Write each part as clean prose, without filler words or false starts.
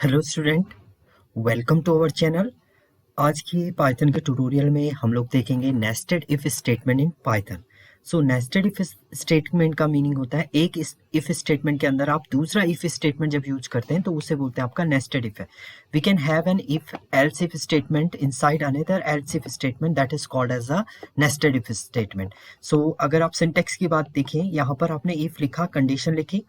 Hello student, welcome to our channel. आज की Python के ट्यूटोरियल में हम लोग देखेंगे nested if statement in Python. So nested if statement का मीनिंग होता है एक इफ स्टेटमेंट के अंदर आप दूसरा इफ स्टेटमेंट जब यूज करते हैं तो उसे बोलते हैं आपका नेस्टेड इफ है। We can have an if else if statement inside another else if statement that is called as a nested if statement. So अगर आप सिंटेक्स की बात देखें, यहाँ पर आपने इफ लिखा, कंडीशन लिखी,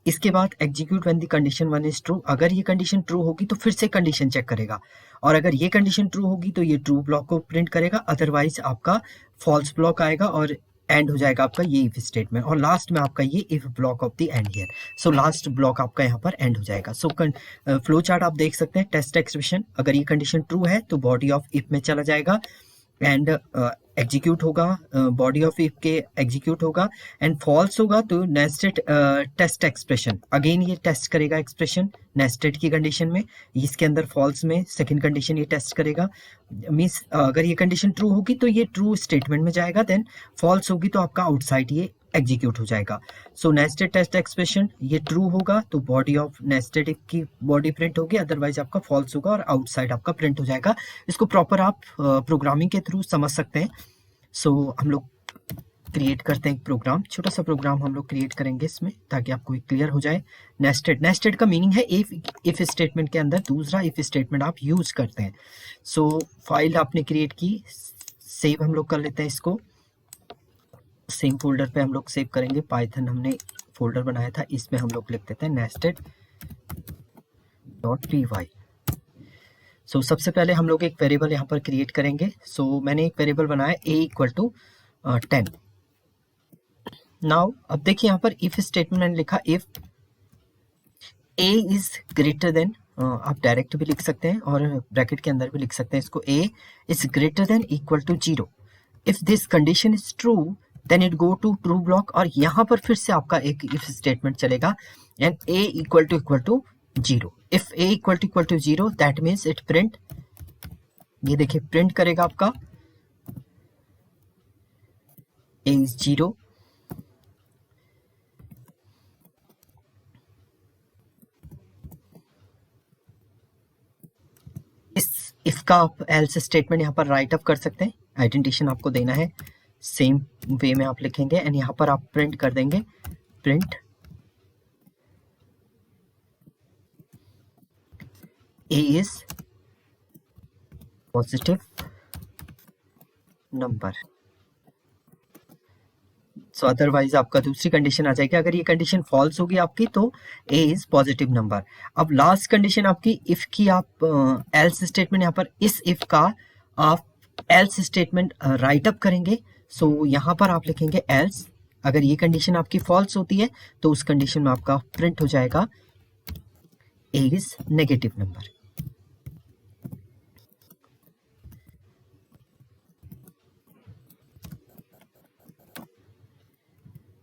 इसके बाद execute when the condition one is true. अगर ये कंडीशन ट्रू होगी तो फिर से कंडीशन चेक करेगा, और अगर ये कंडीशन ट्रू होगी तो ये ट्रू ब्लॉक को प्रिंट करेगा, अदरवाइज आपका फॉल्स ब्लॉक आएगा और एंड हो जाएगा आपका ये इफ स्टेटमेंट, और लास्ट में आपका ये if block of the end here. So last block आपका यहाँ पर एंड हो जाएगा। सो फ्लो चार्ट आप देख सकते हैं। टेस्ट एक्सप्रेशन, अगर ये कंडीशन ट्रू है तो बॉडी ऑफ इफ में चला जाएगा एंड एग्जीक्यूट होगा, बॉडी ऑफ इफ के एग्जीक्यूट होगा, एंड फॉल्स होगा तो नेस्टेड टेस्ट एक्सप्रेशन, अगेन ये टेस्ट करेगा एक्सप्रेशन नेस्टेड की कंडीशन में, इसके अंदर फॉल्स में सेकंड कंडीशन ये टेस्ट करेगा। मींस अगर ये कंडीशन ट्रू होगी तो ये ट्रू स्टेटमेंट में जाएगा, देन फॉल्स होगी तो आपका आउटसाइड ये एग्जीक्यूट हो जाएगा। सो नेस्टेड टेस्ट एक्सप्रेशन, ये ट्रू होगा तो बॉडी ऑफ नेस्टेड इफ की बॉडी प्रिंट होगी, अदरवाइज आपका फॉल्स होगा और आउटसाइड आपका प्रिंट हो जाएगा। इसको प्रॉपर आप प्रोग्रामिंग के थ्रू समझ सकते हैं। सो हम लोग क्रिएट करते हैं एक प्रोग्राम, छोटा सा प्रोग्राम हम लोग क्रिएट करेंगे इसमें, ताकि आपको क्लियर हो जाए। नेस्टेड का मीनिंग है इफ स्टेटमेंट के अंदर दूसरा इफ स्टेटमेंट आप यूज करते हैं। सो फाइल आपने क्रिएट की, सेव हम लोग कर लेते हैं इसको। सेम फोल्डर पे हम लोग सेव करेंगे। पाइथन हमने फोल्डर बनाया था, इसमें हम लोग लिख देते हैं nested.py। सो सबसे पहले हम लोग एक वेरिएबल यहाँ पर क्रिएट करेंगे। सो मैंने एक वेरिएबल बनाया a इक्वल टू 10। नाउ अब देखिए यहाँ पर इफ स्टेटमेंट मैंने लिखा if a is greater then, आप डायरेक्ट भी लिख सकते हैं और ब्रैकेट के अंदर भी लिख सकते हैं इसको, a is greater than equal to 0। If this condition is true then it go to true block, और यहाँ पर फिर से आपका एक इफ स्टेटमेंट चलेगा and a equal to 0। If a equal to 0 that means it print, ये देखिए प्रिंट करेगा आपका a इज 0। इस इफ का आप एल्स स्टेटमेंट यहाँ पर राइट अप कर सकते हैं। आइडेंटिफिकेशन आपको देना है, सेम वे में आप लिखेंगे एंड यहाँ पर आप प्रिंट कर देंगे, print a is positive number. So otherwise आपका दूसरी कंडीशन आ जाएगी। अगर ये कंडीशन फॉल्स होगी आपकी तो a इज पॉजिटिव नंबर। अब लास्ट कंडीशन आपकी इफ की, आप एल्स स्टेटमेंट यहाँ पर इस इफ का आप एल्स स्टेटमेंट राइट अप करेंगे। सो यहाँ पर आप लिखेंगे एल्स, अगर ये कंडीशन आपकी फॉल्स होती है तो उस कंडीशन में आपका प्रिंट हो जाएगा a इज नेगेटिव नंबर।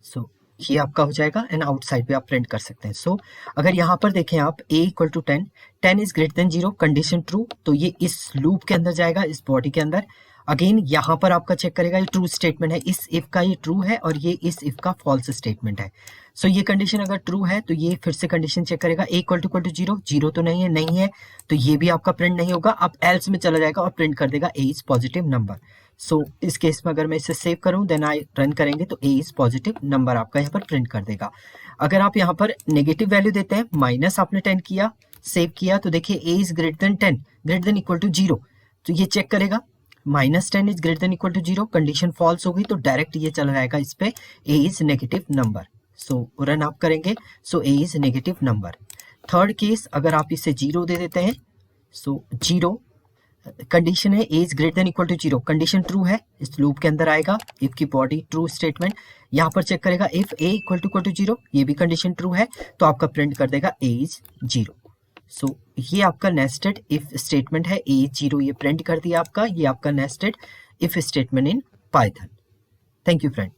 सो ये आपका हो जाएगा एंड आउटसाइड पे आप प्रिंट कर सकते हैं। सो अगर यहाँ पर देखें आप a equal to 10, 10 is greater than 0, condition true, तो ये इस लूप के अंदर जाएगा, इस बॉडी के अंदर। अगेन यहाँ पर आपका चेक करेगा, ये ट्रू स्टेटमेंट है, इस इफ का ये ट्रू है और ये इस इफ का फॉल्स स्टेटमेंट है। सो ये कंडीशन अगर ट्रू है तो ये फिर से कंडीशन चेक करेगा, a इक्वल टू 0, 0 तो नहीं है, तो ये भी आपका प्रिंट नहीं होगा। अब एल्स में चला जाएगा और प्रिंट कर देगा a इज पॉजिटिव नंबर। सो इस केस में अगर मैं इसे सेव करूं देन आई रन करेंगे तो a इज पॉजिटिव नंबर आपका यहाँ पर प्रिंट कर देगा। अगर आप यहाँ पर नेगेटिव वैल्यू देते हैं, माइनस आपने 10 किया, सेव किया, तो देखिए a is greater than 10, greater than equal to 0, तो ये चेक करेगा -10 is greater than equal to 0, condition false होगी तो डायरेक्ट ये चला जाएगा इस पे a is negative number. So run आप करेंगे, so a is negative number. Third case, अगर आप इसे 0 दे देते हैं, सो 0 कंडीशन है a is greater than equal to 0, condition true है, इस लूप के अंदर आएगा, इफ की बॉडी ट्रू स्टेटमेंट, यहाँ पर चेक करेगा इफ a इक्वल टू 0, ये भी कंडीशन ट्रू है तो आपका प्रिंट कर देगा a इज 0। सो ये आपका नेस्टेड इफ स्टेटमेंट है, a इज 0 ये प्रिंट कर दिया आपका, ये आपका nested if statement in Python. Thank you friend.